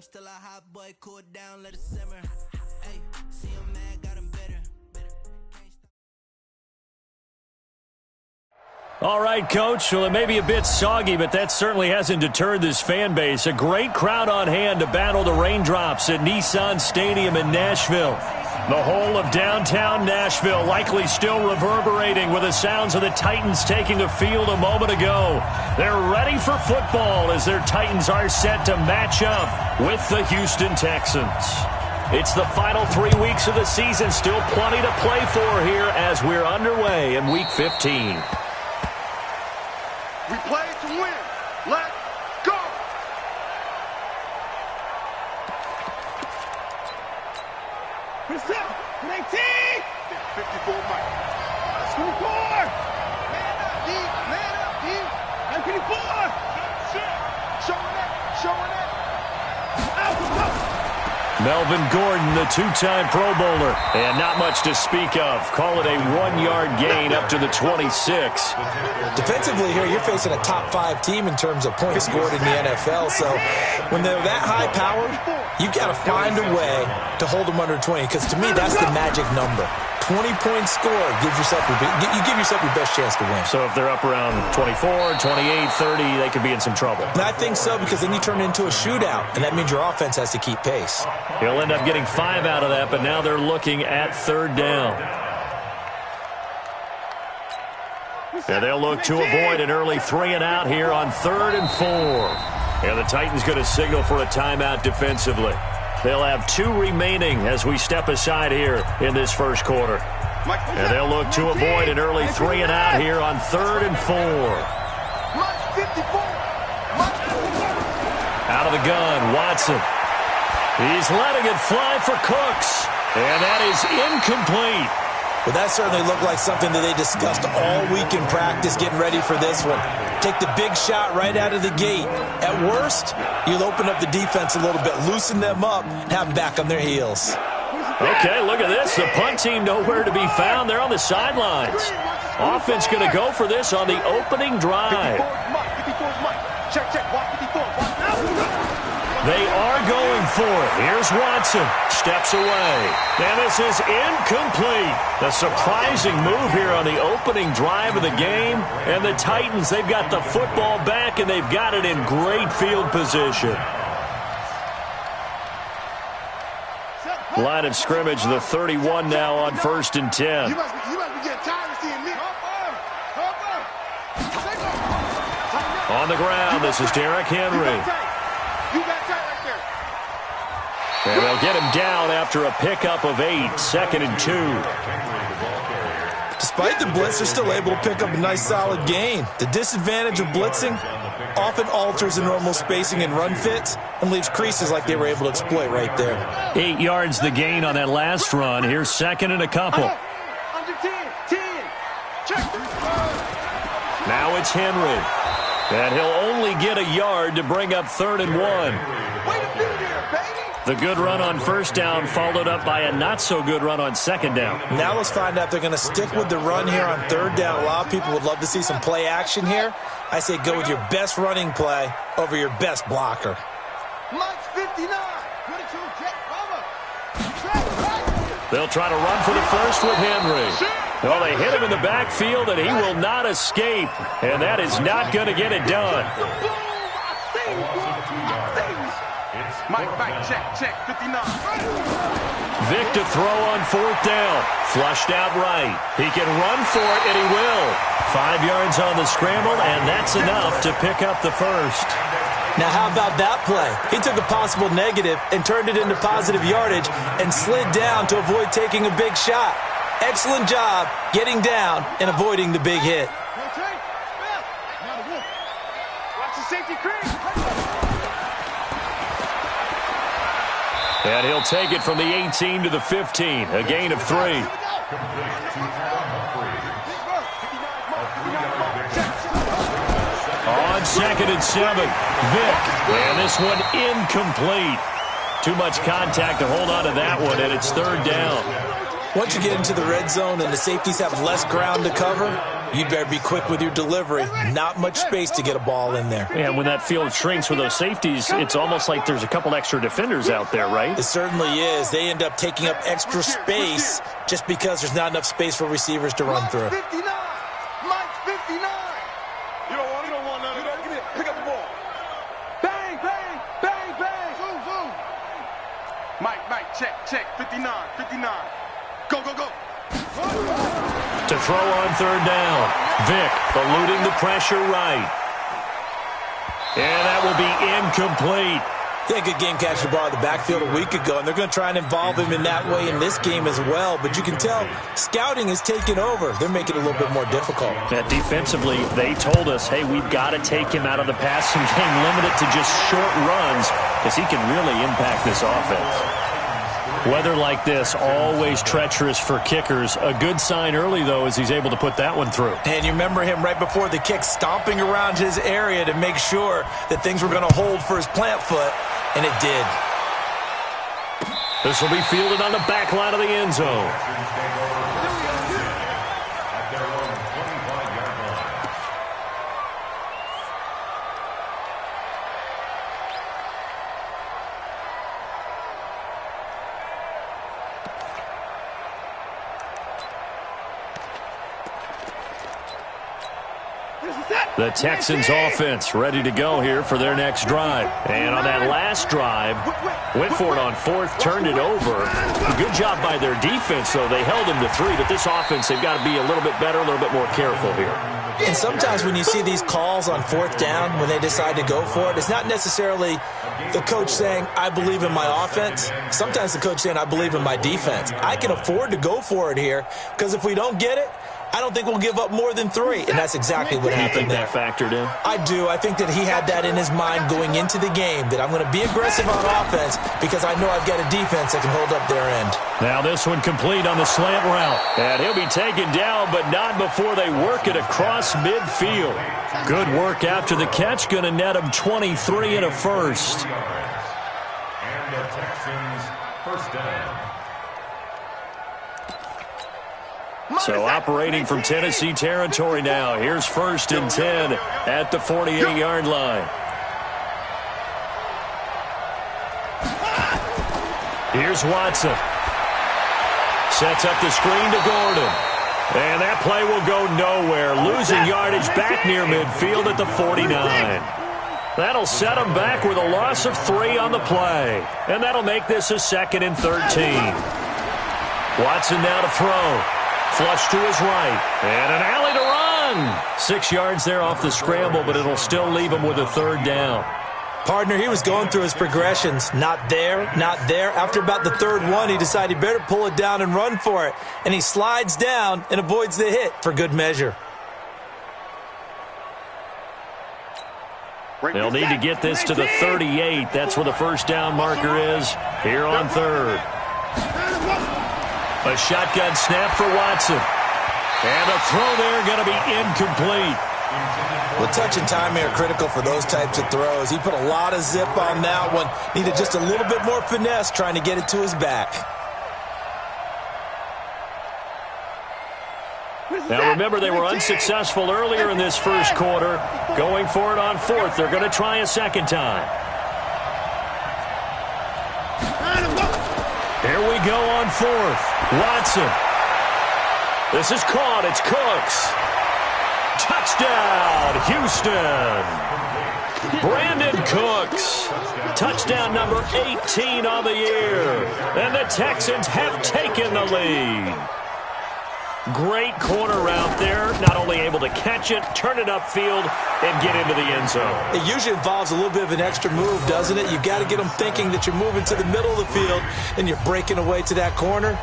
Still a hot boy, cool down, let it simmer. Hey, see him mad, got him bitter. All right, Coach. Well, it may be a bit soggy, but that certainly hasn't deterred this fan base. A great crowd on hand to battle the raindrops at Nissan Stadium in Nashville. The whole of downtown Nashville likely still reverberating with the sounds of the Titans taking the field a moment ago. They're ready for football as their Titans are set to match up with the Houston Texans. It's the final 3 weeks of the season. Still plenty to play for here as we're underway in Week 15. We play to win. Let's go. Present. 19. 54 Mike. School core. Man up, D. Man up, D. 54. Showing it. Melvin Gordon, the two-time Pro Bowler, and not much to speak of. Call it a 1-yard gain up to the 26. Defensively here, you're facing a top 5 team in terms of points scored in the NFL. So when they're that high-powered, you've got to find a way to hold them under 20. Because to me, that's the magic number. 20-point score, you give yourself your best chance to win. So if they're up around 24, 28, 30, they could be in some trouble. And I think so, because then you turn it into a shootout, and that means your offense has to keep pace. He'll end up getting 5 out of that, but now they're looking at third down. And they'll look to avoid an early 3-and-out here on 3rd and 4. And the Titans going to signal for a timeout defensively. They'll have 2 remaining as we step aside here in this first quarter. And they'll look to avoid an early 3-and-out here on 3rd and 4. Out of the gun, Watson. He's letting it fly for Cooks. And that is incomplete. Well, that certainly looked like something that they discussed all week in practice getting ready for this one. Take the big shot right out of the gate. At worst, you'll open up the defense a little bit, loosen them up, and have them back on their heels. Okay, look at this. The punt team nowhere to be found. They're on the sidelines. Offense going to go for this on the opening drive. They are going for it. Here's Watson. Steps away. And this is incomplete. A surprising move here on the opening drive of the game. And the Titans, they've got the football back, and they've got it in great field position. Line of scrimmage, the 31 now on 1st and 10. You must be getting tired of seeing me. On the ground, this is Derrick Henry. You got tight right there. And they'll get him down after a pickup of 8, 2nd and 2. Despite the blitz, they're still able to pick up a nice solid gain. The disadvantage of blitzing often alters the normal spacing and run fits and leaves creases like they were able to exploit right there. 8 yards the gain on that last run. Here's 2nd and a couple. Under 10. Check. Now it's Henry. And he'll only get a yard to bring up 3rd and 1. Wait a minute here, baby. The good run on 1st down followed up by a not-so-good run on 2nd down. Now let's find out if they're going to stick with the run here on 3rd down. A lot of people would love to see some play action here. I say go with your best running play over your best blocker. Mike's 59. They'll try to run for the first with Henry. Well, they hit him in the backfield, and he will not escape. And that is not going to get it done. Mike, check, 59. Vic to throw on 4th down. Flushed out right. He can run for it, and he will. 5 yards on the scramble, and that's enough to pick up the first. Now, how about that play? He took a possible negative and turned it into positive yardage and slid down to avoid taking a big shot. Excellent job getting down and avoiding the big hit. Watch the safety crease. And he'll take it from the 18 to the 15, a gain of 3. On 2nd and 7, Vic. And this one incomplete. Too much contact to hold on to that one, and it's 3rd down. Once you get into the red zone and the safeties have less ground to cover, you'd better be quick with your delivery. Not much space to get a ball in there. And when that field shrinks with those safeties, it's almost like there's a couple extra defenders out there, right? It certainly is. They end up taking up extra space just because there's not enough space for receivers to run through. 59. Mike's 59. You don't want none of that. Give me it. Pick up the ball. Bang, bang, bang, bang. Zoom, zoom. Mike, check. 59. Go. To throw on third down. Vick eluding the pressure right. And that will be incomplete. Yeah, good game catching the ball in the backfield a week ago, and they're going to try and involve him in that way in this game as well. But you can tell scouting is taking over. They're making it a little bit more difficult. Yeah, defensively, they told us, hey, we've got to take him out of the passing game, limit it to just short runs, because he can really impact this offense. Weather like this, always treacherous for kickers. A good sign early, though, is he's able to put that one through. And you remember him right before the kick stomping around his area to make sure that things were going to hold for his plant foot, and it did. This will be fielded on the back line of the end zone. The Texans offense ready to go here for their next drive. And on that last drive, went for it on fourth, turned it over. Good job by their defense, though. They held him to 3, but this offense, they've got to be a little bit better, a little bit more careful here. And sometimes when you see these calls on fourth down, when they decide to go for it, it's not necessarily the coach saying, I believe in my offense. Sometimes the coach saying, I believe in my defense. I can afford to go for it here, because if we don't get it, I don't think we'll give up more than 3, and that's exactly what happened there. That factored in? I do. I think that he had that in his mind going into the game, that I'm going to be aggressive on offense because I know I've got a defense that can hold up their end. Now this one complete on the slant route. And he'll be taken down, but not before they work it across midfield. Good work after the catch. Going to net him 23 and a first. And the Texans first down. So operating from Tennessee territory now. Here's 1st and 10 at the 48-yard line. Here's Watson. Sets up the screen to Gordon. And that play will go nowhere. Losing yardage back near midfield at the 49. That'll set him back with a loss of 3 on the play. And that'll make this a 2nd and 13. Watson now to throw. Flush to his right. And an alley to run. 6 yards there off the scramble, but it'll still leave him with a 3rd down. Partner, he was going through his progressions. Not there, not there. After about the 3rd one, he decided he better pull it down and run for it. And he slides down and avoids the hit for good measure. They'll need to get this to the 38. That's where the 1st down marker is here on 3rd. A shotgun snap for Watson. And the throw there going to be incomplete. Well, touch and timing are critical for those types of throws. He put a lot of zip on that one. Needed just a little bit more finesse trying to get it to his back. Now remember, they were unsuccessful earlier in this first quarter. Going for it on 4th. They're going to try a 2nd time. Here we go on 4th. Watson. This is caught. It's Cooks. Touchdown, Houston. Brandon Cooks. Touchdown number 18 on the year. And the Texans have taken the lead. Great corner route there. Not only able to catch it, turn it upfield, and get into the end zone. It usually involves a little bit of an extra move, doesn't it? You've got to get them thinking that you're moving to the middle of the field and you're breaking away to that corner.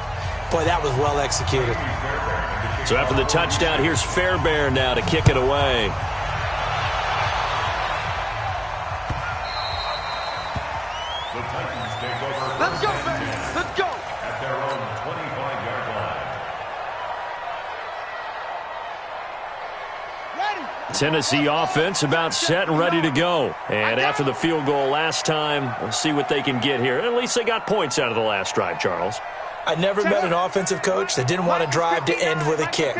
Boy, that was well executed. So after the touchdown, here's Fairbairn now to kick it away. The Titans take over. Let's go, baby. Let's go. At their own 25-yard line. Tennessee offense about set and ready to go. And after the field goal last time, we'll see what they can get here. At least they got points out of the last drive, Charles. I never met an offensive coach that didn't want to drive to end with a kick.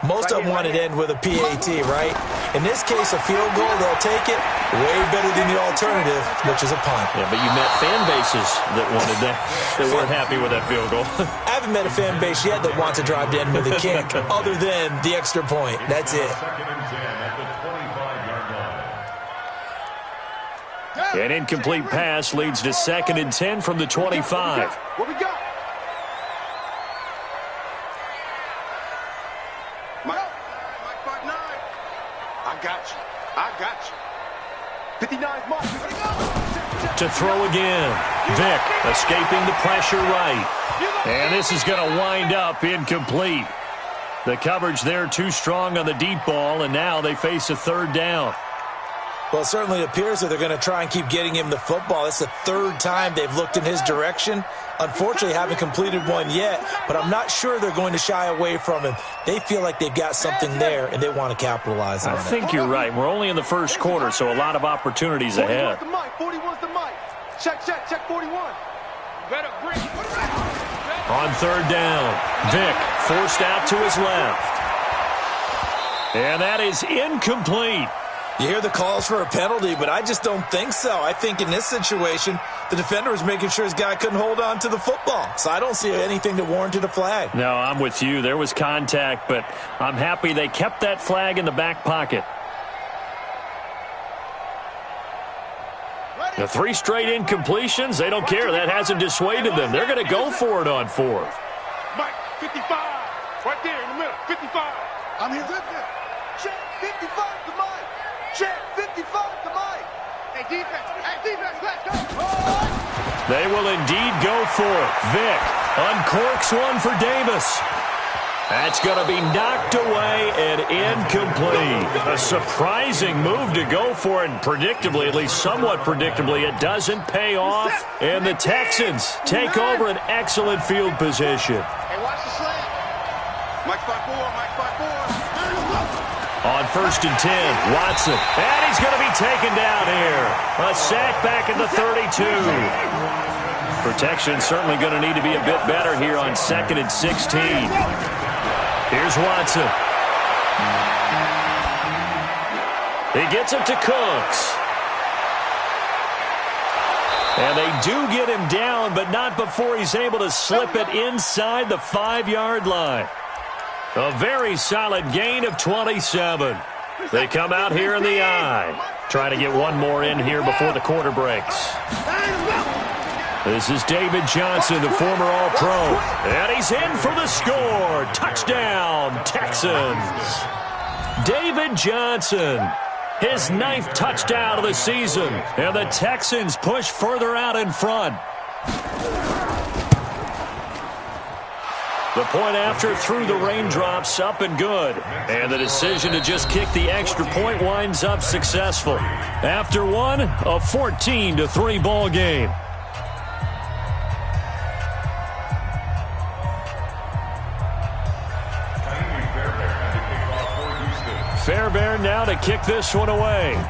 Most of them want it to end with a PAT, right? In this case, a field goal, they'll take it. Way better than the alternative, which is a punt. Yeah, but you met fan bases that wanted that, that weren't happy with that field goal. I haven't met a fan base yet that wants to drive to end with a kick, other than the extra point. That's it. Second and 10 at the 25-yard line. An incomplete pass leads to second and 10 from the 25. What we got? Mike 59. I got you. I got you. 59's Mike. To throw again. Vick escaping the pressure right. And this is going to wind up incomplete. The coverage there too strong on the deep ball, and now they face a third down. Well, it certainly appears that they're going to try and keep getting him the football. It's the third time they've looked in his direction. Unfortunately, haven't completed one yet, but I'm not sure they're going to shy away from him. They feel like they've got something there, and they want to capitalize on it. I think you're right. We're only in the first quarter, so a lot of opportunities ahead. 41's the mic. Check 41. Better bring it. On third down, Vick forced out to his left. And that is incomplete. You hear the calls for a penalty, but I just don't think so. I think in this situation, the defender was making sure his guy couldn't hold on to the football. So I don't see anything that warranted a flag. No, I'm with you. There was contact, but I'm happy they kept that flag in the back pocket. The 3 straight incompletions, they don't care. That hasn't dissuaded them. They're going to go for it on fourth. Mike, 55. Right there in the middle. 55. I'm here. Check 55 to Mike. Check 55 to Mike. Hey, defense, let's go. They will indeed go for it. Vick uncorks one for Davis. That's going to be knocked away and incomplete. A surprising move to go for it, and predictably, at least somewhat predictably, it doesn't pay off. And the Texans take over an excellent field position. Hey, watch the slant. Mike 5-4. On first and 10, Watson. And he's going to be taken down here. A sack back at the 32. Protection certainly going to need to be a bit better here on second and 16. Here's Watson. He gets it to Cooks. And they do get him down, but not before he's able to slip it inside the 5-yard line. A very solid gain of 27. They come out here in the eye. Trying to get one more in here before the quarter breaks. This is David Johnson, the former All-Pro. And he's in for the score. Touchdown, Texans. David Johnson, his 9th touchdown of the season. And the Texans push further out in front. The point after through the raindrops, up and good. And the decision to just kick the extra point winds up successful. After one, a 14-3 ball game. Fairbairn now to kick this one away.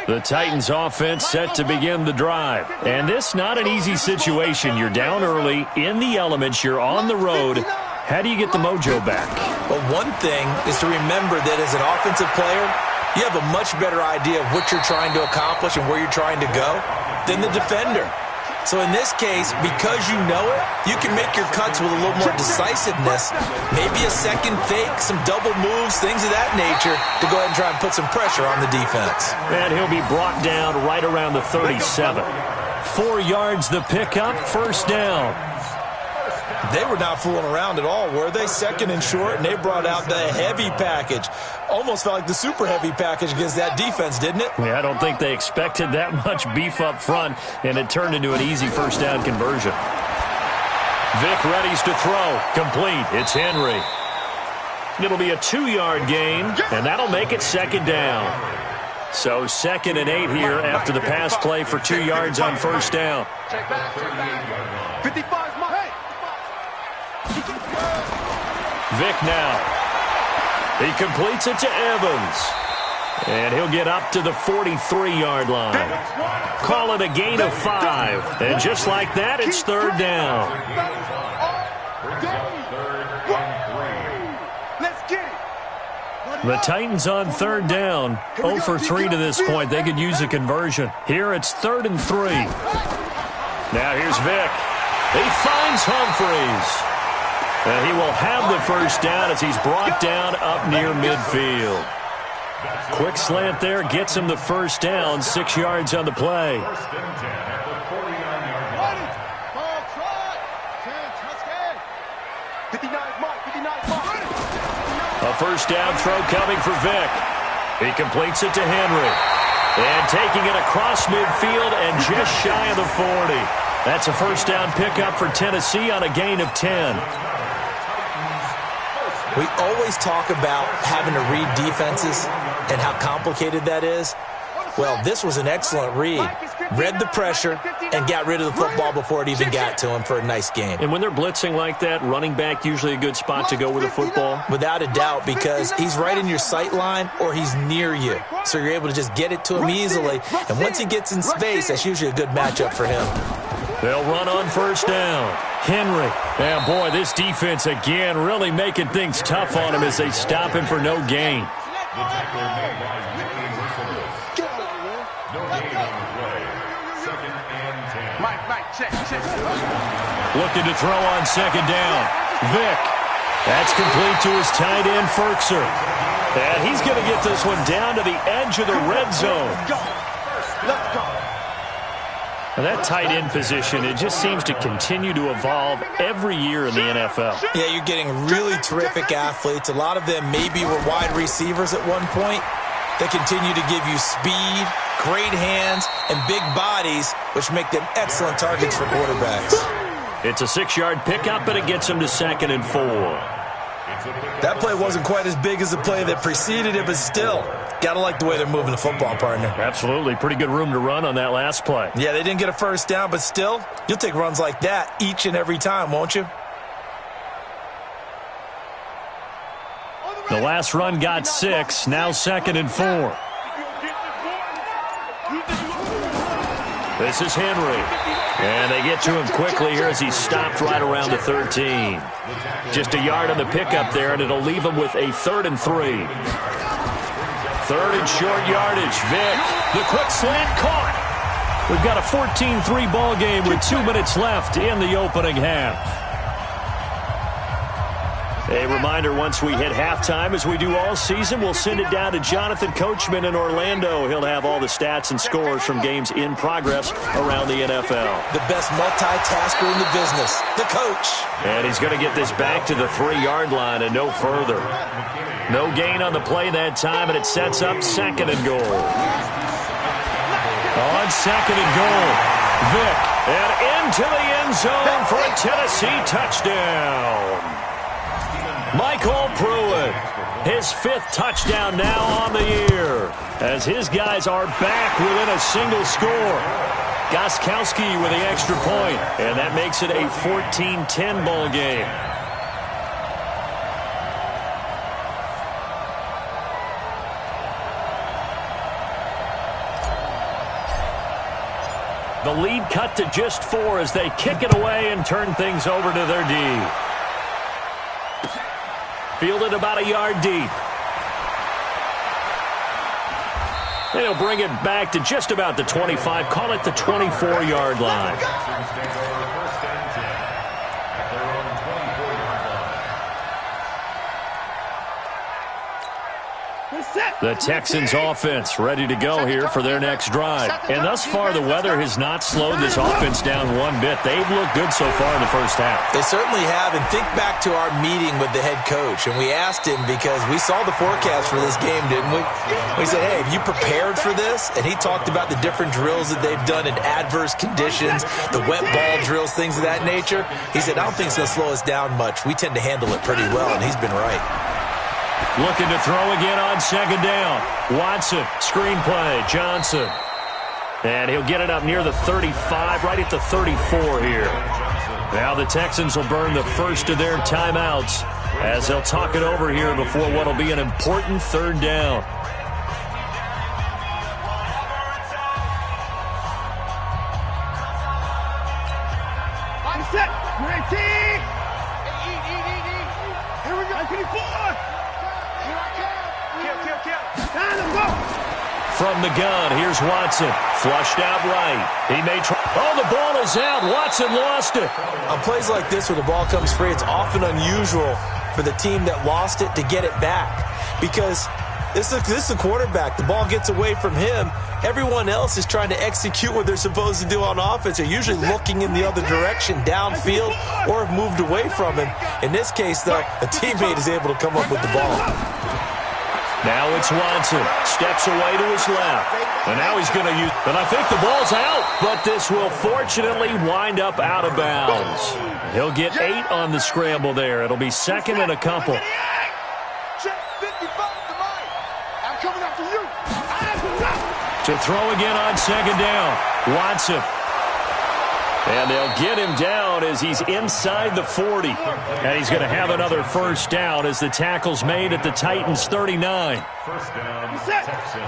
The Titans offense set to begin the drive. And this not an easy situation. You're down early, in the elements, you're on the road. How do you get the mojo back? Well, one thing is to remember that as an offensive player, you have a much better idea of what you're trying to accomplish and where you're trying to go than the defender. So in this case, because you know it, you can make your cuts with a little more decisiveness. Maybe a second fake, some double moves, things of that nature to go ahead and try and put some pressure on the defense. And he'll be brought down right around the 37. 4 yards the pickup, first down. They were not fooling around at all, were they? Second and short, and they brought out the heavy package. Almost felt like the super heavy package against that defense, didn't it? Yeah, I don't think they expected that much beef up front, and it turned into an easy first down conversion. Vic readies to throw. Complete. It's Henry. It'll be a 2-yard gain, and that'll make it second down. So 2nd and 8 here after the pass play for 2 yards on first down. Check back. 55's my hey. Vic now. He completes it to Evans. And he'll get up to the 43-yard line. Call it a gain of 5. And just like that, it's third down. The Titans on third down. 0 for 3 to this point. They could use a conversion. Here it's 3rd and 3. Now here's Vic. He finds Humphreys. And he will have the first down as he's brought down up near midfield. Quick slant there gets him the first down. 6 yards on the play. A first down throw coming for Vic. He completes it to Henry. And taking it across midfield and just shy of the 40. That's a first down pickup for Tennessee on a gain of 10. We always talk about having to read defenses and how complicated that is. Well, this was an excellent read. Read the pressure and got rid of the football before it even got to him for a nice gain. And when they're blitzing like that, running back usually a good spot to go with the football? Without a doubt, because he's right in your sight line or he's near you. So you're able to just get it to him easily. And once he gets in space, that's usually a good matchup for him. They'll run on first down. Henry. And boy, this defense again really making things tough on him as they stop him for no gain. Looking to throw on second down. Vic. That's complete to his tight end, Ferkser. And he's going to get this one down to the edge of the red zone. Let's go. And that tight end position, it just seems to continue to evolve every year in the NFL. Yeah, you're getting really terrific athletes. A lot of them maybe were wide receivers at one point. They continue to give you speed, great hands, and big bodies, which make them excellent targets for quarterbacks. It's a 6-yard pickup, and it gets them to 2nd and 4. That play wasn't quite as big as the play that preceded it, but still, gotta like the way they're moving the football, partner. Absolutely. Pretty good room to run on that last play. Yeah, they didn't get a first down, but still, you'll take runs like that each and every time, won't you? The last run got 6, now 2nd and 4. This is Henry. And they get to him quickly here as he's stopped right around the 13. Just a yard on the pickup there, and it'll leave him with a 3rd and 3. 3rd and short yardage. Vic, the quick slant caught. We've got a 14-3 ball game with 2 minutes left in the opening half. A reminder, once we hit halftime, as we do all season, we'll send it down to Jonathan Coachman in Orlando. He'll have all the stats and scores from games in progress around the NFL. The best multitasker in the business, the coach. And he's going to get this back to the 3-yard line and no further. No gain on the play that time, and it sets up 2nd and goal. On 2nd and goal, Vic, and into the end zone for a Tennessee touchdown. Michael Pruitt, his 5th touchdown now on the year, as his guys are back within a single score. Gostkowski with the extra point, and that makes it a 14-10 ball game. The lead cut to just 4 as they kick it away and turn things over to their D. Fielded about a yard deep. They'll bring it back to just about the 25. Call it the 24-yard line. The Texans offense ready to go here for their next drive. And thus far, the weather has not slowed this offense down one bit. They've looked good so far in the first half. They certainly have. And think back to our meeting with the head coach. And we asked him because we saw the forecast for this game, didn't we? We said, hey, have you prepared for this? And he talked about the different drills that they've done in adverse conditions, the wet ball drills, things of that nature. He said, I don't think it's going to slow us down much. We tend to handle it pretty well, and he's been right. Looking to throw again on second down. Watson, screen play, Johnson. And he'll get it up near the 35, right at the 34 here. Now the Texans will burn the first of their timeouts as they'll talk it over here before what will be an important third down. Set, 19. Here we go. 24. From the gun, here's Watson. Flushed out right. He may try. Oh, the ball is out. Watson lost it. On plays like this where the ball comes free, it's often unusual for the team that lost it to get it back. Because this is the quarterback. The ball gets away from him. Everyone else is trying to execute what they're supposed to do on offense. They're usually looking in the other direction, downfield, or have moved away from him. In this case, though, a teammate is able to come up with the ball. Now it's Watson. Steps away to his left. And now he's going to use... And I think the ball's out. But this will fortunately wind up out of bounds. He'll get 8 on the scramble there. It'll be second and a couple. To throw again on second down. Watson. And they'll get him down as he's inside the 40. And he's going to have another first down as the tackle's made at the Titans' 39. First down, Texans.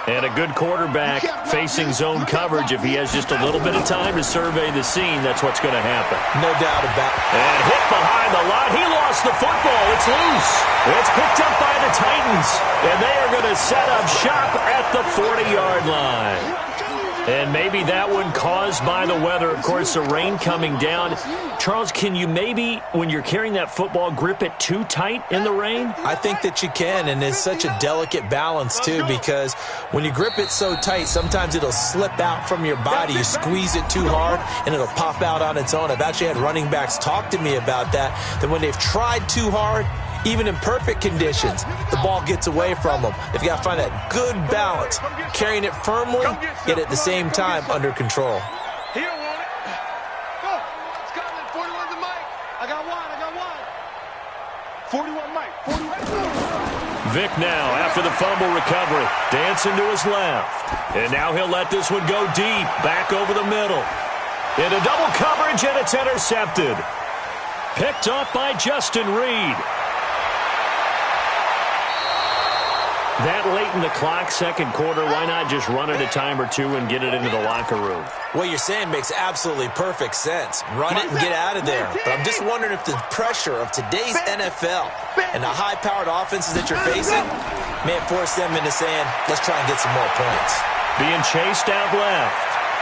And a good quarterback facing zone coverage. If he has just a little bit of time to survey the scene, that's what's going to happen. No doubt about it. And hit behind the line. He lost the football. It's loose. It's picked up by the Titans. And they are going to set up shop at the 40-yard line. And maybe that one caused by the weather. Of course, the rain coming down. Charles, can you maybe, when you're carrying that football, grip it too tight in the rain? I think that you can, and it's such a delicate balance, too, because when you grip it so tight, sometimes it'll slip out from your body. You squeeze it too hard, and it'll pop out on its own. I've actually had running backs talk to me about that when they've tried too hard, even in perfect conditions, the ball gets away from them. They've got to find that good balance, carrying it firmly, yet at the same time under control. He don't want it. Go. Scotland, 41 to Mike. I got one. 41 Mike. 41. Vic now after the fumble recovery. Dancing to his left. And now he'll let this one go deep. Back over the middle. Into double coverage, and it's intercepted. Picked up by Justin Reed. That late in the clock, second quarter, why not just run it a time or two and get it into the locker room? What you're saying makes absolutely perfect sense. Run it and get out of there. But I'm just wondering if the pressure of today's NFL and the high-powered offenses that you're facing may force them into saying, let's try and get some more points. Being chased out left.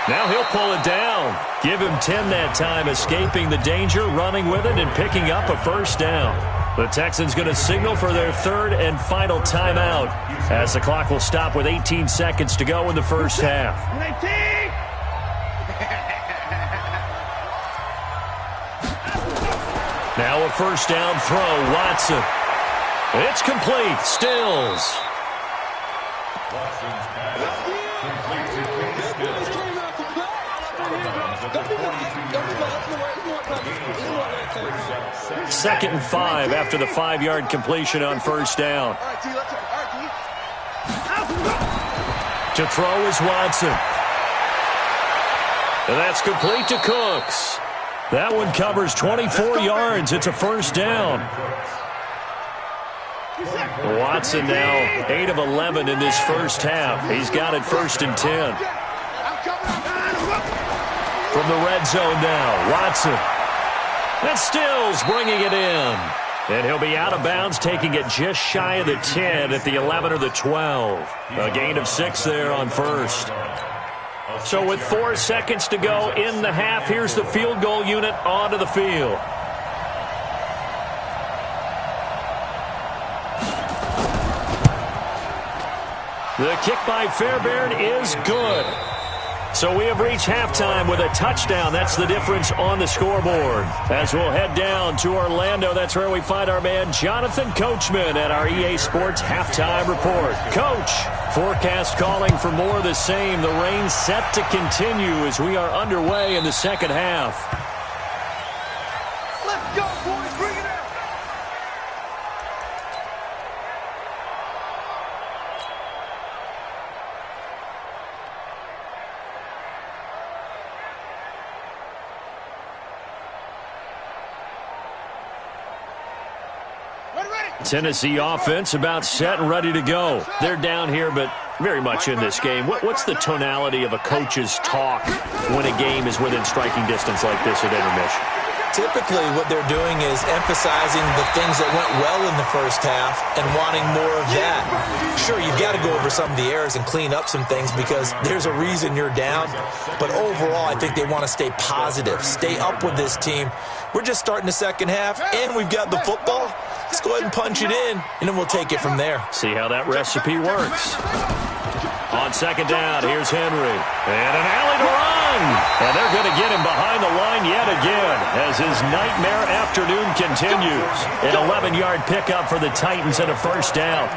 Now he'll pull it down. Give him 10 that time, escaping the danger, running with it, and picking up a first down. The Texans going to signal for their third and final timeout as the clock will stop with 18 seconds to go in the first half. 19. Now a first down throw, Watson. It's complete, Stills. Watson's pass complete to Stills. 2nd and 5 after the 5-yard completion on first down. To throw is Watson. And that's complete to Cooks. That one covers 24 yards. It's a first down. Watson now 8 of 11 in this first half. He's got it 1st and 10. From the red zone now, Watson. That's Stills bringing it in. And he'll be out of bounds, taking it just shy of the 10 at the 11 or the 12. A gain of 6 there on first. So with 4 seconds to go in the half, here's the field goal unit onto the field. The kick by Fairbairn is good. So we have reached halftime with a touchdown. That's the difference on the scoreboard. As we'll head down to Orlando, that's where we find our man Jonathan Coachman at our EA Sports Halftime Report. Coach, forecast calling for more of the same. The rain set to continue as we are underway in the second half. Let's go, boys. Bring it out. Tennessee offense about set and ready to go. They're down here, but very much in this game. What's the tonality of a coach's talk when a game is within striking distance like this at intermission? Typically, what they're doing is emphasizing the things that went well in the first half and wanting more of that. Sure, you've got to go over some of the errors and clean up some things because there's a reason you're down. But overall, I think they want to stay positive, stay up with this team. We're just starting the second half, and we've got the football. Let's go ahead and punch it in, and then we'll take it from there. See how that recipe works. On second down, here's Henry. And an alley to run. And they're going to get him behind the line yet again as his nightmare afternoon continues. An 11-yard pickup for the Titans and a first down.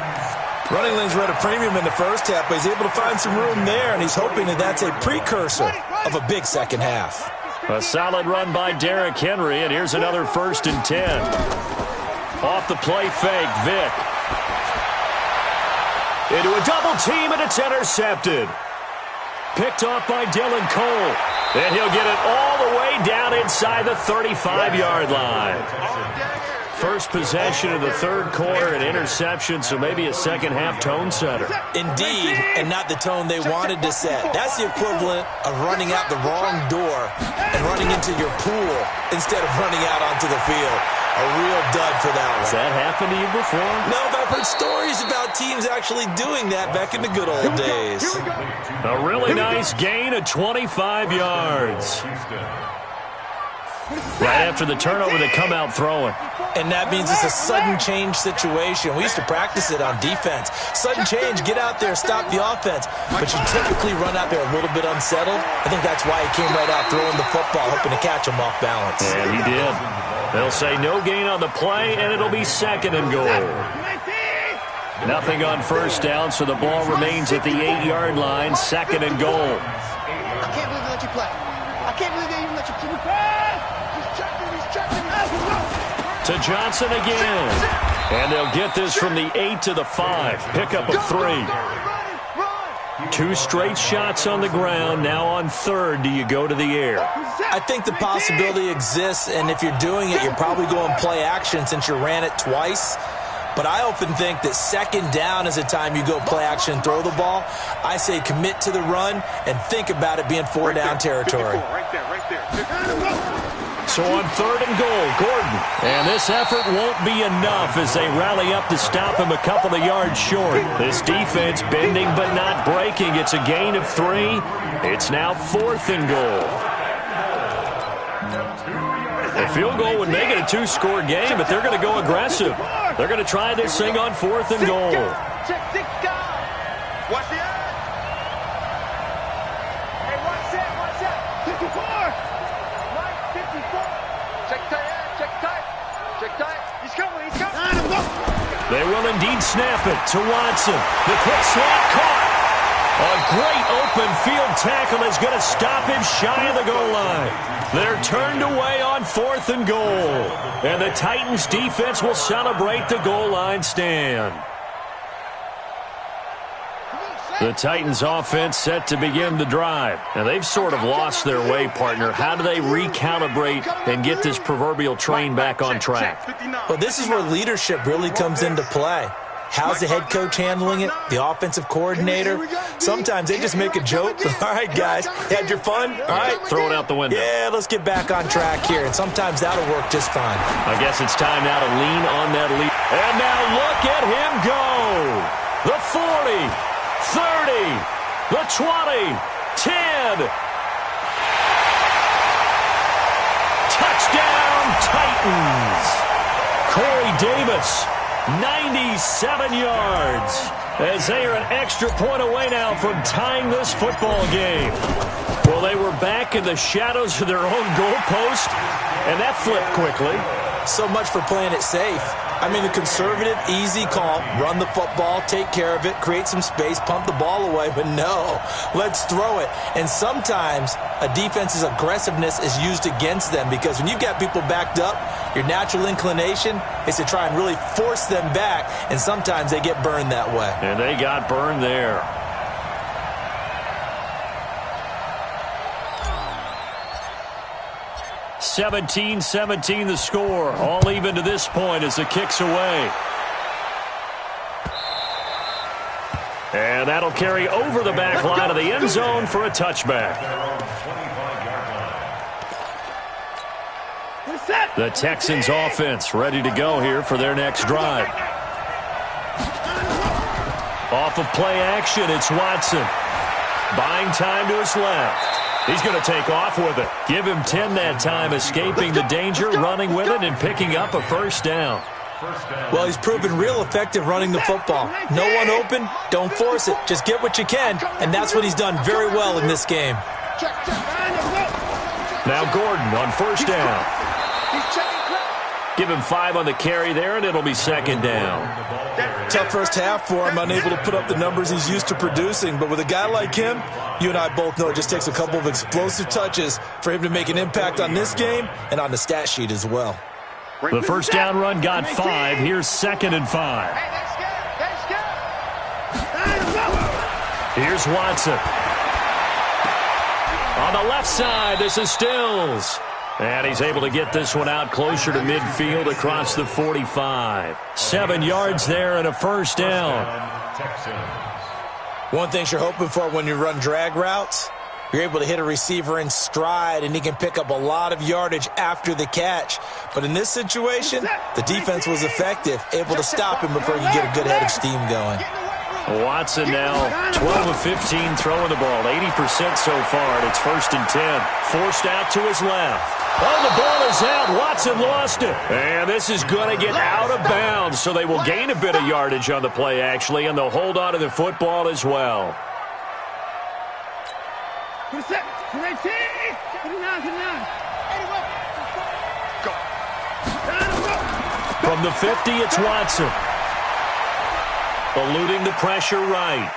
Running lanes were at a premium in the first half, but he's able to find some room there, and he's hoping that that's a precursor of a big second half. A solid run by Derrick Henry, and here's another 1st and 10. Off the play fake, Vick. Into a double team, and it's intercepted. Picked off by Dylan Cole. And he'll get it all the way down inside the 35-yard line. First possession of the third quarter, an interception, so maybe a second-half tone setter. Indeed, and not the tone they wanted to set. That's the equivalent of running out the wrong door and running into your pool instead of running out onto the field. A real dud for that one. Has that happened to you before? No, but I've heard stories about teams actually doing that back in the good old days. A really nice gain of 25 yards. Right after the turnover, they come out throwing. And that means it's a sudden change situation. We used to practice it on defense. Sudden change, get out there, stop the offense. But you typically run out there a little bit unsettled. I think that's why he came right out throwing the football, hoping to catch him off balance. And he did. They'll say no gain on the play, and it'll be 2nd and goal. Nothing on first down, so the ball remains at the 8-yard line, 2nd and goal. I can't believe they let you play. I can't believe they even let you play. He's checking. To Johnson again. And they'll get this from the 8 to the 5. Pickup of 3. 2 straight shots on the ground. Now on 3rd, do you go to the air? I think the possibility exists, and if you're doing it, you're probably going play action since you ran it twice. But I often think that 2nd down is a time you go play action and throw the ball. I say commit to the run and think about it being 4-down territory. So on 3rd and goal, Gordon. And this effort won't be enough as they rally up to stop him a couple of yards short. This defense bending but not breaking. It's a gain of 3. It's now 4th and goal. A field goal would make it a 2-score game, but they're going to go aggressive. They're going to try this thing on 4th and goal. Check 6 guys. Watch the eye. Hey, watch that. 54. Mike, 54. Check tight. He's coming. They will indeed snap it to Watson. The quick slant caught. A great open field tackle is going to stop him shy of the goal line. They're turned away on 4th and goal. And the Titans defense will celebrate the goal line stand. The Titans offense set to begin the drive. Now they've sort of lost their way, partner. How do they recalibrate and get this proverbial train back on track? Well, this is where leadership really comes into play. How's the head coach handling it? The offensive coordinator? Sometimes they just make a joke. All right, guys, had your fun? All right. Throw it out the window. Yeah, let's get back on track here. And sometimes that'll work just fine. I guess it's time now to lean on that lead. And now look at him go. The 40, 30, the 20, 10. Touchdown, Titans. Corey Davis. 97 yards. as they are an extra point away now from tying this football game. Well, they were back in the shadows of their own goalpost, and that flipped quickly. So much for playing it safe. I mean, a conservative, easy call, run the football, take care of it, create some space, pump the ball away, but no, let's throw it. And sometimes a defense's aggressiveness is used against them because when you've got people backed up, your natural inclination is to try and really force them back, and sometimes they get burned that way. And they got burned there. (17-17) the score. All even to this point as the kick's away. And that'll carry over the back line of the end zone for a touchback. The Texans offense ready to go here for their next drive. Off of play action, it's Watson. Buying time to his left. He's going to take off with it. Give him 10 that time, escaping the danger, running with it, and picking up a first down. Well, he's proven real effective running the football. No one open, don't force it. Just get what you can, and that's what he's done very well in this game. Now Gordon on first down. Give him 5 on the carry there, and it'll be second down. Tough first half for him, unable to put up the numbers he's used to producing. But with a guy like him, you and I both know it just takes a couple of explosive touches for him to make an impact on this game and on the stat sheet as well. The first down run got 5. Here's second and 5. Here's Watson. On the left side, this is Stills. And he's able to get this one out closer to midfield across the 45. 7 yards there and a first down. One thing you're hoping for when you run drag routes, you're able to hit a receiver in stride, and he can pick up a lot of yardage after the catch. But in this situation, the defense was effective, able to stop him before you get a good head of steam going. Watson now 12 of 15 throwing the ball, 80% so far, and it's first and 10. Forced out to his left. Oh, the ball is out. Watson lost it. And this is going to get out of bounds, so they will gain a bit of yardage on the play, actually, and they'll hold on to the football as well. From the 50, it's Watson. Eluding the pressure right.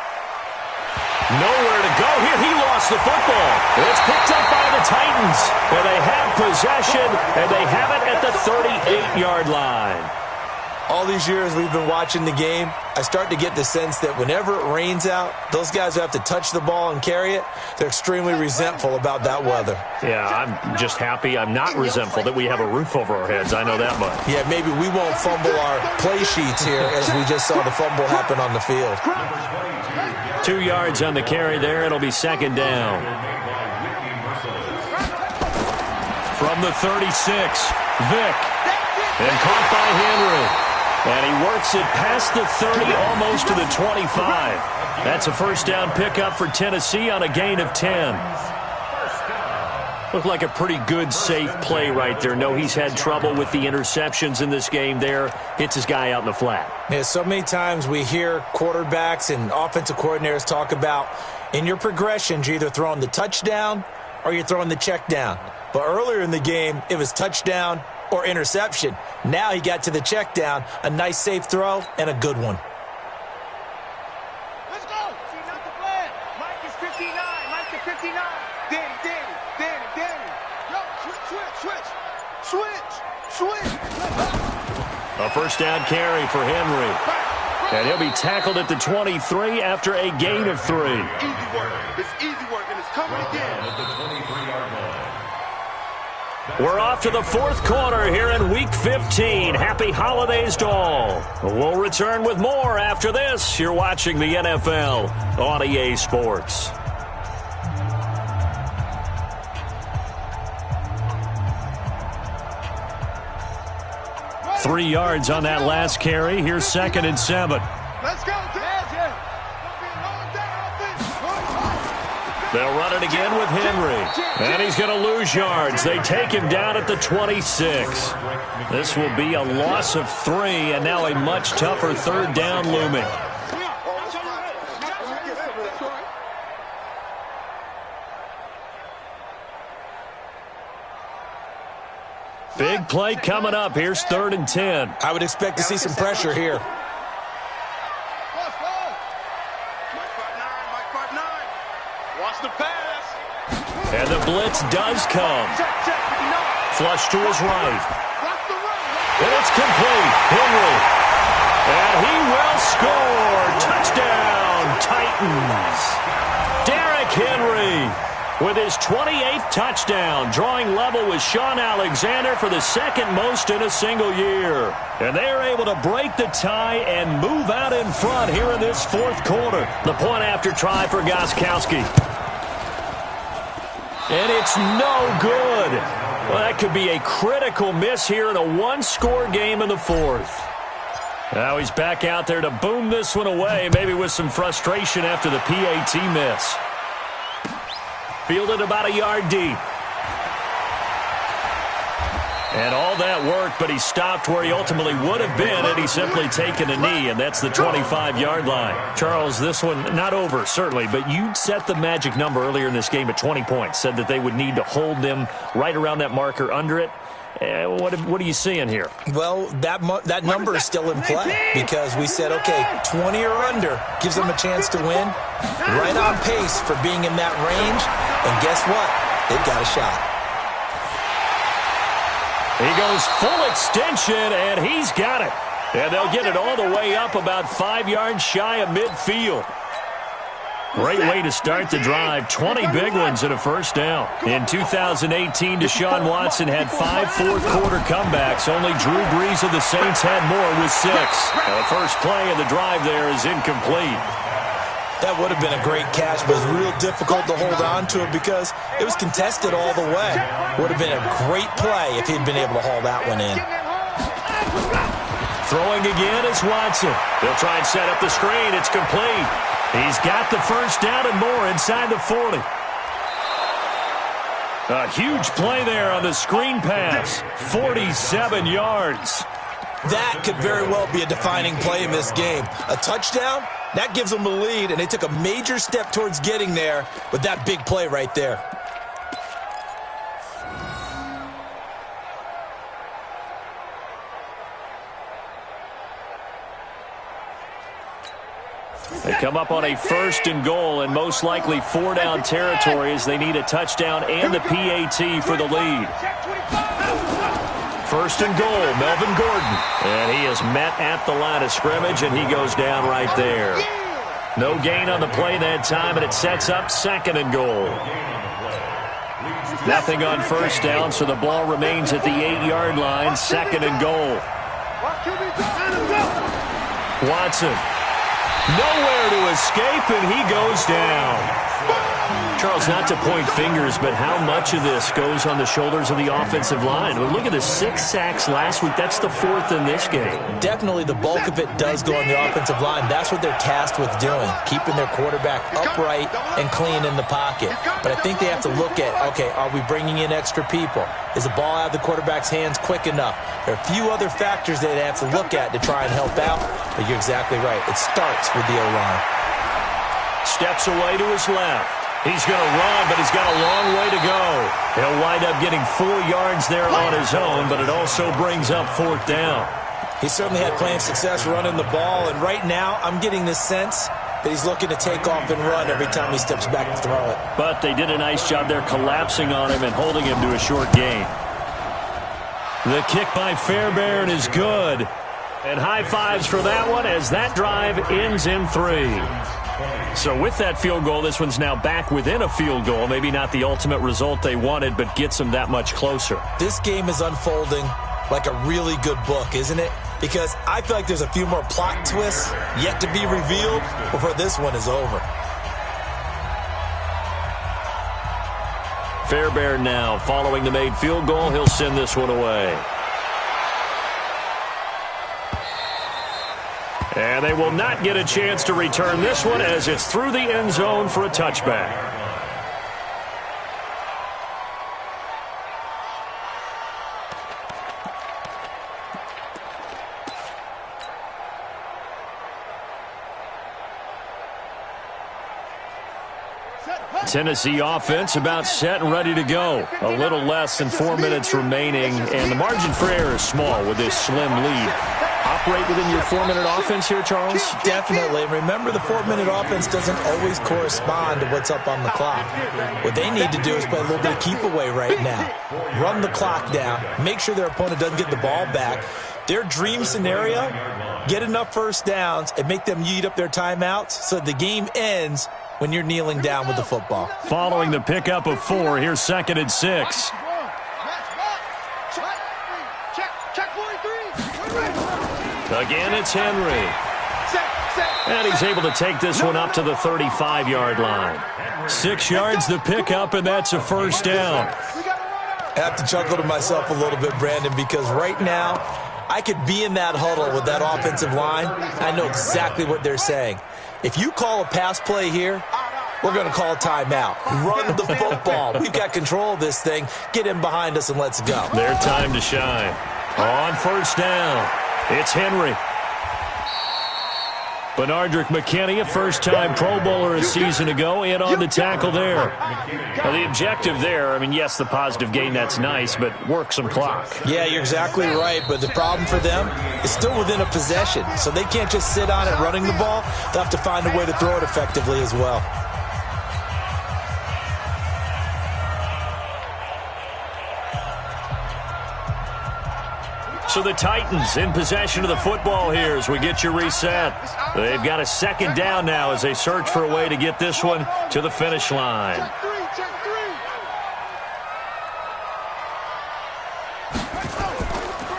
Nowhere to go here. He lost the football. It's picked up by the Titans. And they have possession, and they have it at the 38-yard line. All these years we've been watching the game, I start to get the sense that whenever it rains out, those guys who have to touch the ball and carry it, they're extremely resentful about that weather. Yeah, I'm just happy I'm not resentful that we have a roof over our heads. I know that much. Yeah, maybe we won't fumble our play sheets here as we just saw the fumble happen on the field. 2 yards on the carry there. It'll be second down. From the 36, Vick. And caught by Henry. And he works it past the 30, almost to the 25. That's a first down pickup for Tennessee on a gain of 10. Looked like a pretty good, safe play right there. No, he's had trouble with the interceptions in this game there. Hits his guy out in the flat. Yeah, so many times we hear quarterbacks and offensive coordinators talk about in your progressions, you're either throwing the touchdown or you're throwing the check down. But earlier in the game, it was touchdown or interception. Now he got to the check down, a nice safe throw, and a good one. Let's go. See, not the plan. Mike is 59. Mike is 59. Danny. Yo, switch. A first down carry for Henry. And he'll be tackled at the 23 after a gain of 3. Easy work. It's easy work, and it's coming again. At the 23-yard line. We're off to the fourth quarter here in Week 15. Happy holidays to all. We'll return with more after this. You're watching the NFL on EA Sports. Three yards on that last carry. Here's second and 7. Let's go, They'll run it again with Henry. And he's going to lose yards. They take him down at the 26. This will be a loss of 3, and now a much tougher third down looming. Big play coming up. Here's 3rd and 10. I would expect to see some pressure here. Watch the pass. And the blitz does come. Flush to his right. And it's complete. Henry. And he will score. Touchdown, Titans. Derrick Henry with his 28th touchdown, drawing level with Sean Alexander for the 2nd most in a single year. And they are able to break the tie and move out in front here in this 4th quarter. The point after try for Gostkowski. And it's no good. Well, that could be a critical miss here in a 1-score game in the 4th. Now he's back out there to boom this one away, maybe with some frustration after the PAT miss. Fielded about a yard deep. And all that worked, but he stopped where he ultimately would have been had he simply taken a knee, and that's the 25-yard line. Charles, this one not over, certainly, but you set the magic number earlier in this game at 20 points, said that they would need to hold them right around that marker under it. What are you seeing here? Well, that number is still in play because we said, okay, 20 or under gives them a chance to win. Right on pace for being in that range. And guess what? They've got a shot. He goes full extension, and he's got it. And they'll get it all the way up about 5 yards shy of midfield. Great way to start the drive. 20 big ones and a first down. In 2018, Deshaun Watson had 5 fourth-quarter comebacks. Only Drew Brees of the Saints had more with 6. Now, the first play of the drive there is incomplete. That would have been a great catch, but it was real difficult to hold on to it because it was contested all the way. Would have been a great play if he'd been able to haul that one in. Throwing again is Watson. They'll try and set up the screen. It's complete. He's got the first down and more inside the 40. A huge play there on the screen pass. 47 yards. That could very well be a defining play in this game. A touchdown, that gives them a lead, and they took a major step towards getting there with that big play right there. They come up on a 1st and goal, and most likely 4-down territory as they need a touchdown and the PAT for the lead. 1st and goal, Melvin Gordon. And he is met at the line of scrimmage, and he goes down right there. No gain on the play that time, and it sets up 2nd and goal. Nothing on first down, so the ball remains at the 8-yard line, 2nd and goal. Watson. Nowhere to escape, and he goes down. Charles, not to point fingers, but how much of this goes on the shoulders of the offensive line? Well, look at the 6 sacks last week. That's the 4th in this game. Definitely the bulk of it does go on the offensive line. That's what they're tasked with doing, keeping their quarterback upright and clean in the pocket. But I think they have to look at, okay, are we bringing in extra people? Is the ball out of the quarterback's hands quick enough? There are a few other factors they have to look at to try and help out, but you're exactly right. It starts with the O-line. Steps away to his left. He's going to run, but he's got a long way to go. He'll wind up getting 4 yards there on his own, but it also brings up 4th down. He certainly had plenty of success running the ball, and right now I'm getting the sense that he's looking to take off and run every time he steps back to throw it. But they did a nice job there collapsing on him and holding him to a short gain. The kick by Fairbairn is good. And high fives for that one as that drive ends in 3. So with that field goal, this one's now back within a field goal. Maybe not the ultimate result they wanted, but gets them that much closer. This game is unfolding like a really good book, isn't it? Because I feel like there's a few more plot twists yet to be revealed before this one is over. Fairbairn now following the made field goal. He'll send this one away. And they will not get a chance to return this one as it's through the end zone for a touchback. Tennessee offense about set and ready to go. A little less than 4 minutes remaining, and the margin for error is small with this slim lead. Operate within your 4-minute offense here, Charles? Definitely. Remember, the 4-minute offense doesn't always correspond to what's up on the clock. What they need to do is play a little bit of keep away right now. Run the clock down. Make sure their opponent doesn't get the ball back. Their dream scenario, get enough first downs and make them eat up their timeouts so the game ends when you're kneeling down with the football. Following the pickup of 4, here's 2nd and 6. Again, it's Henry. And he's able to take this one up to the 35-yard line. 6 yards the pickup, and that's a first down. I have to chuckle to myself a little bit, Brandon, because right now I could be in that huddle with that offensive line. I know exactly what they're saying. If you call a pass play here, we're going to call a timeout. Run the football. We've got control of this thing. Get in behind us and let's go. Their time to shine. On first down, it's Henry. Benardrick McKinney, a first-time Pro Bowler a season ago, in on the tackle there. Now, the objective there, I mean, yes, the positive gain, that's nice, but work some clock. Yeah, you're exactly right, but the problem for them is still within a possession, so they can't just sit on it running the ball. They'll have to find a way to throw it effectively as well. So the Titans in possession of the football here as we get you reset. They've got a 2nd down now as they search for a way to get this one to the finish line.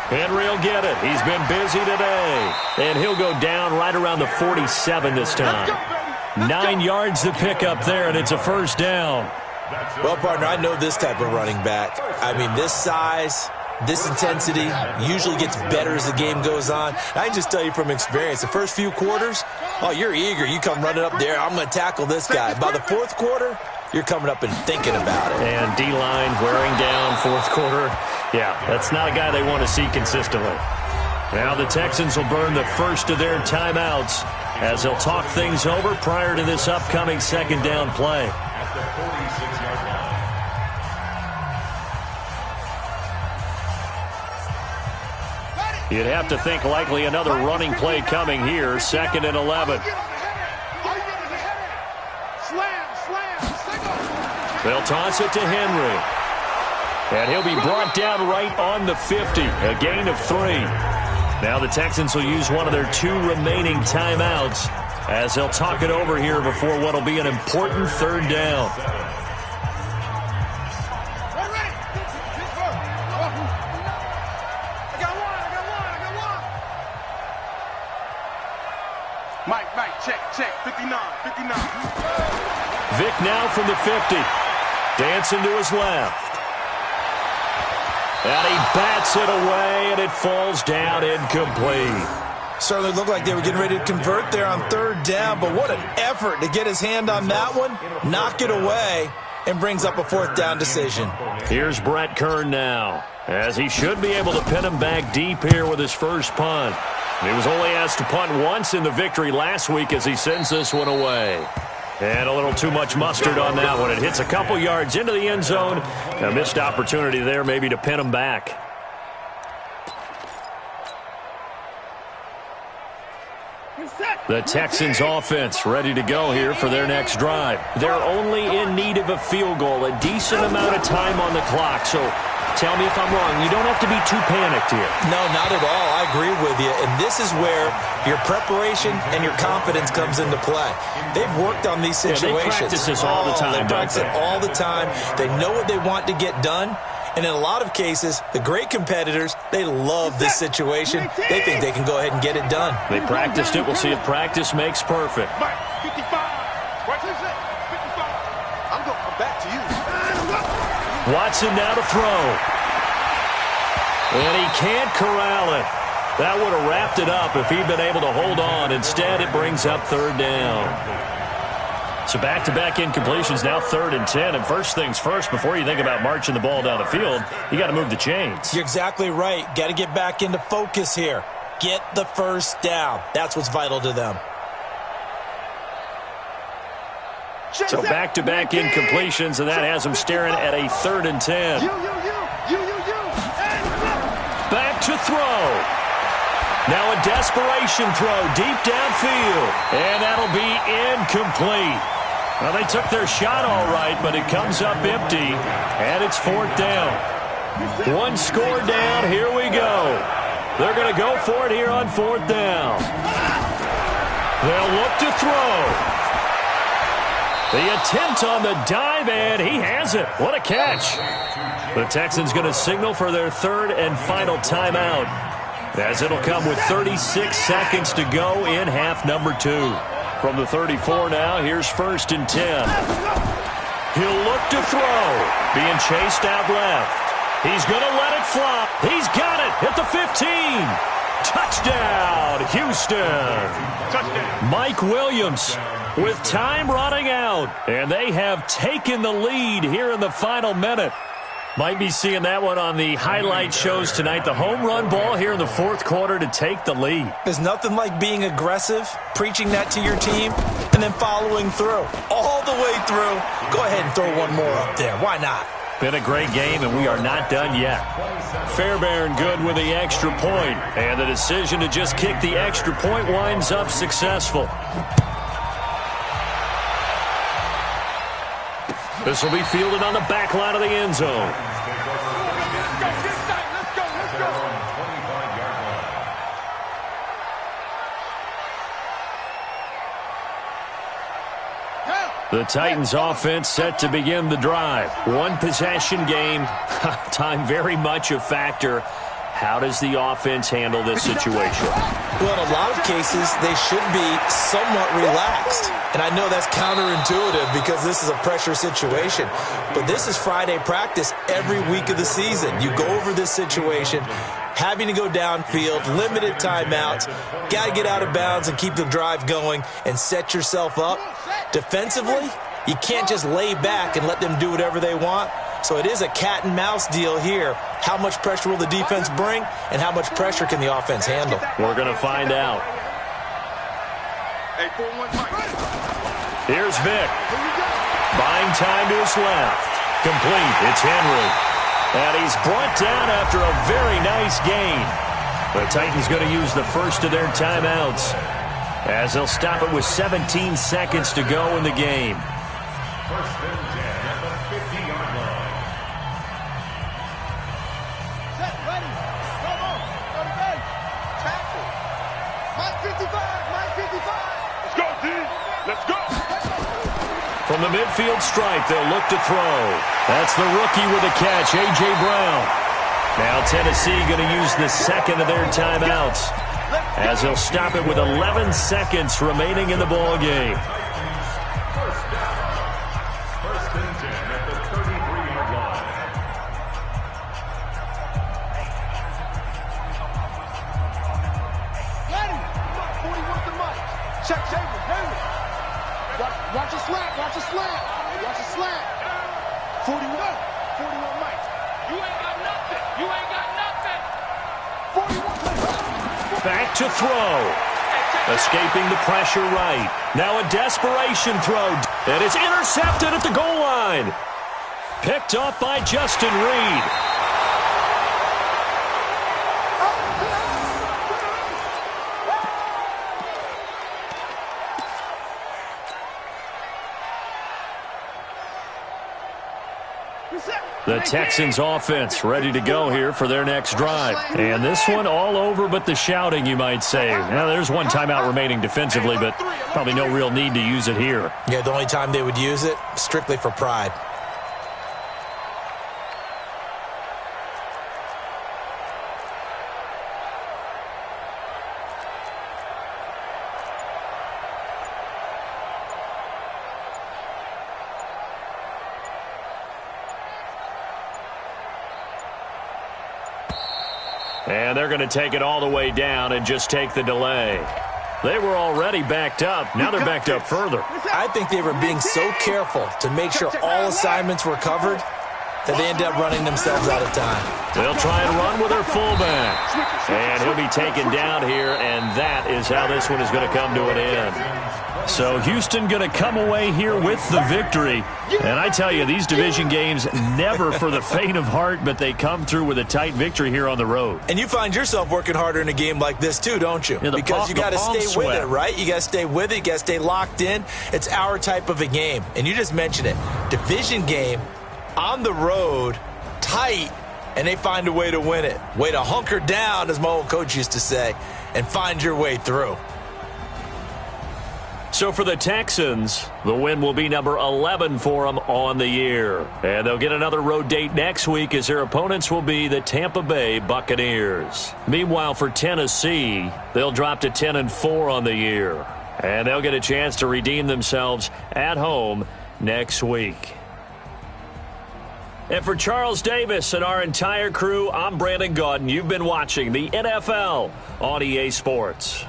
Henry will get it. He's been busy today. And he'll go down right around the 47 this time. 9 yards to pick up there, and it's a first down. Well, partner, I know this type of running back. I mean, this size, this intensity usually gets better as the game goes on. I can just tell you from experience, the first few quarters, oh, you're eager. You come running up there, I'm going to tackle this guy. By the 4th quarter, you're coming up and thinking about it. And D-line wearing down 4th quarter. Yeah, that's not a guy they want to see consistently. Now the Texans will burn the first of their timeouts as they'll talk things over prior to this upcoming 2nd down play. You'd have to think likely another running play coming here. 2nd and 11. They'll toss it to Henry. And he'll be brought down right on the 50. A gain of 3. Now the Texans will use one of their 2 remaining timeouts as they'll talk it over here before what will be an important 3rd down. Mike, check, 59. Vic now from the 50. Dancing to his left. And he bats it away, and it falls down incomplete. Certainly looked like they were getting ready to convert there on 3rd down, but what an effort to get his hand on that one, knock it away, and brings up a 4th down decision. Here's Brett Kern now, as he should be able to pin him back deep here with his first punt. He was only asked to punt once in the victory last week as he sends this one away. And a little too much mustard on that one. It hits a couple yards into the end zone. A missed opportunity there maybe to pin him back. The Texans offense ready to go here for their next drive. They're only in need of a field goal, a decent amount of time on the clock. So tell me if I'm wrong. You don't have to be too panicked here. No, not at all. I agree with you. And this is where your preparation and your confidence comes into play. They've worked on these situations. Yeah, they practice this all the time, They practice it all the time. They know what they want to get done. And in a lot of cases, the great competitors, they love this situation. They think they can go ahead and get it done. They practiced it. We'll see if practice makes perfect. 55. What is it? 55. I'm going to come back to you. Watson now to throw. And he can't corral it. That would have wrapped it up if he'd been able to hold on. Instead, it brings up 3rd down. So back-to-back incompletions, now 3rd and 10. And first things first, before you think about marching the ball down the field, you got to move the chains. You're exactly right. Got to get back into focus here. Get the first down. That's what's vital to them. So back-to-back incompletions, and that has them staring at a 3rd and 10. Back to throw. Now a desperation throw deep downfield, and that'll be incomplete. Well, they took their shot all right, but it comes up empty, and it's 4th down. One score down, here we go. They're going to go for it here on 4th down. They'll look to throw. The attempt on the dive, and he has it. What a catch. The Texans going to signal for their 3rd and final timeout, as it'll come with 36 seconds to go in half number 2. From the 34 now, here's 1st and 10. He'll look to throw. Being chased out left. He's going to let it fly. He's got it at the 15. Touchdown, Houston. Touchdown. Mike Williams with time running out, and they have taken the lead here in the final minute. Might be seeing that one on the highlight shows tonight. The home run ball here in the 4th quarter to take the lead. There's nothing like being aggressive, preaching that to your team, and then following through. All the way through. Go ahead and throw one more up there. Why not? Been a great game, and we are not done yet. Fairbairn good with the extra point, and the decision to just kick the extra point winds up successful. This will be fielded on the back line of the end zone. The Titans offense set to begin the drive. One possession game. Time very much a factor. How does the offense handle this situation? Well, in a lot of cases, they should be somewhat relaxed. And I know that's counterintuitive because this is a pressure situation. But this is Friday practice every week of the season. You go over this situation, having to go downfield, limited timeouts, got to get out of bounds and keep the drive going and set yourself up. Defensively, you can't just lay back and let them do whatever they want. So it is a cat and mouse deal here. How much pressure will the defense bring, and how much pressure can the offense handle? We're going to find out. Here's Vic. Buying time to his left. Complete. It's Henry. And he's brought down after a very nice gain. The Titans going to use the first of their timeouts, as they'll stop it with 17 seconds to go in the game. First and 10 at the 50-yard line. Set, ready. Go on. Go to base. Tackle. Mike 55. Mike 55. Let's go, D. Let's go. From the midfield stripe, they'll look to throw. That's the rookie with a catch, A.J. Brown. Now Tennessee going to use the second of their timeouts, as they'll stop it with 11 seconds remaining in the ball game. First down. First and 10 at the 33-yard line. Ready. 41 to Mike. Check, David. David. Watch a slant. Watch a slant. Watch a slant. 41. 41 Mike. You ain't got nothing. You ain't got nothing. 41. Back to throw. Escaping the pressure right. Now a desperation throw. And it's intercepted at the goal line. Picked up by Justin Reed. The Texans offense ready to go here for their next drive. And this one all over but the shouting, you might say. Now, there's one timeout remaining defensively, but probably no real need to use it here. Yeah, the only time they would use it, strictly for pride. And they're going to take it all the way down and just take the delay. They were already backed up. Now they're backed up further. I think they were being so careful to make sure all assignments were covered that they ended up running themselves out of time. They'll try and run with their fullback. And he'll be taken down here, and that is how this one is going to come to an end. So Houston going to come away here with the victory. And I tell you, these division games never for the faint of heart, but they come through with a tight victory here on the road. And you find yourself working harder in a game like this too, don't you? Yeah, because you got to stay with it, right? You got to stay with it. You got to stay locked in. It's our type of a game. And you just mentioned it. Division game on the road, tight, and they find a way to win it. Way to hunker down, as my old coach used to say, and find your way through. So for the Texans, the win will be number 11 for them on the year. And they'll get another road date next week as their opponents will be the Tampa Bay Buccaneers. Meanwhile, for Tennessee, they'll drop to 10-4 on the year. And they'll get a chance to redeem themselves at home next week. And for Charles Davis and our entire crew, I'm Brandon Gaudin. You've been watching the NFL on EA Sports.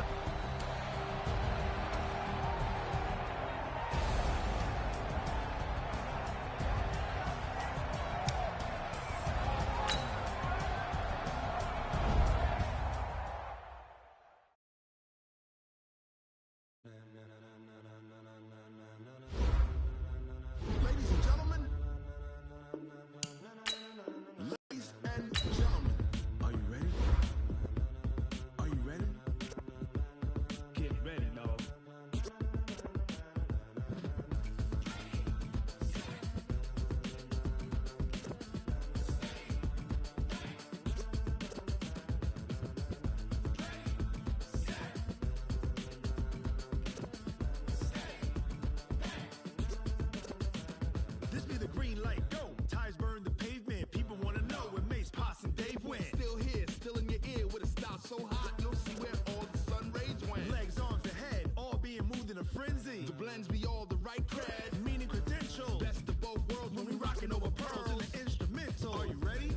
This be the green light, go. Tires burn the pavement. People want to know where Mace, Poss, and Dave went. Still here, still in your ear with a style so hot, you'll see where all the sun rays went. Legs, arms, and head, all being moved in a frenzy. The blends be all the right cred, meaning credentials. Best of both worlds when we rockin' over pearls in the instrumental. Are you ready?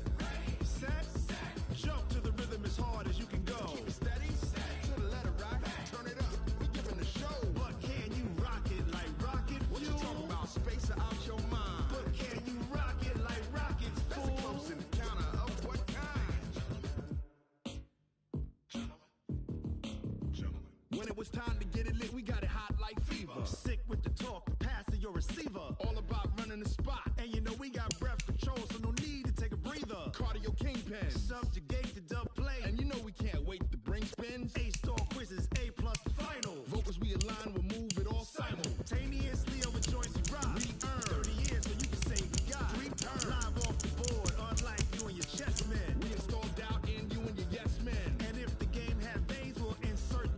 Set, jump to the rhythm as hard as you can go. Keep it steady, to the letter rock, turn it up. We giving the show. But can you rock it like rocket fuel? What you talking about? Space out your mind. But can you rock it like rockets, fool? That's a close encounter of what kind? When it was time to get it lit, we got it hot like fever. Sick with the talk, the pass of your receiver. All about running the spot. And you know we got breath control, so no need to take a breather. Cardio kingpin, subjugate the dub play. And you know we can't wait to bring spins. A-star quizzes, A-plus final. Vocals we align, we'll move it all simultaneously over joints we rock. We earn 30 years so you can say we got 3 turns. Live off the board, unlike you and your chess men. We install doubt in you and your yes men. And if the game had veins, we'll insert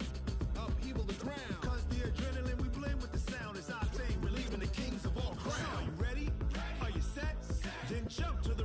upheaval the ground. Cause the adrenaline we blend with the sound is our thing. We're leaving the kings of all crowns. So are you ready? Are you set? Then jump to the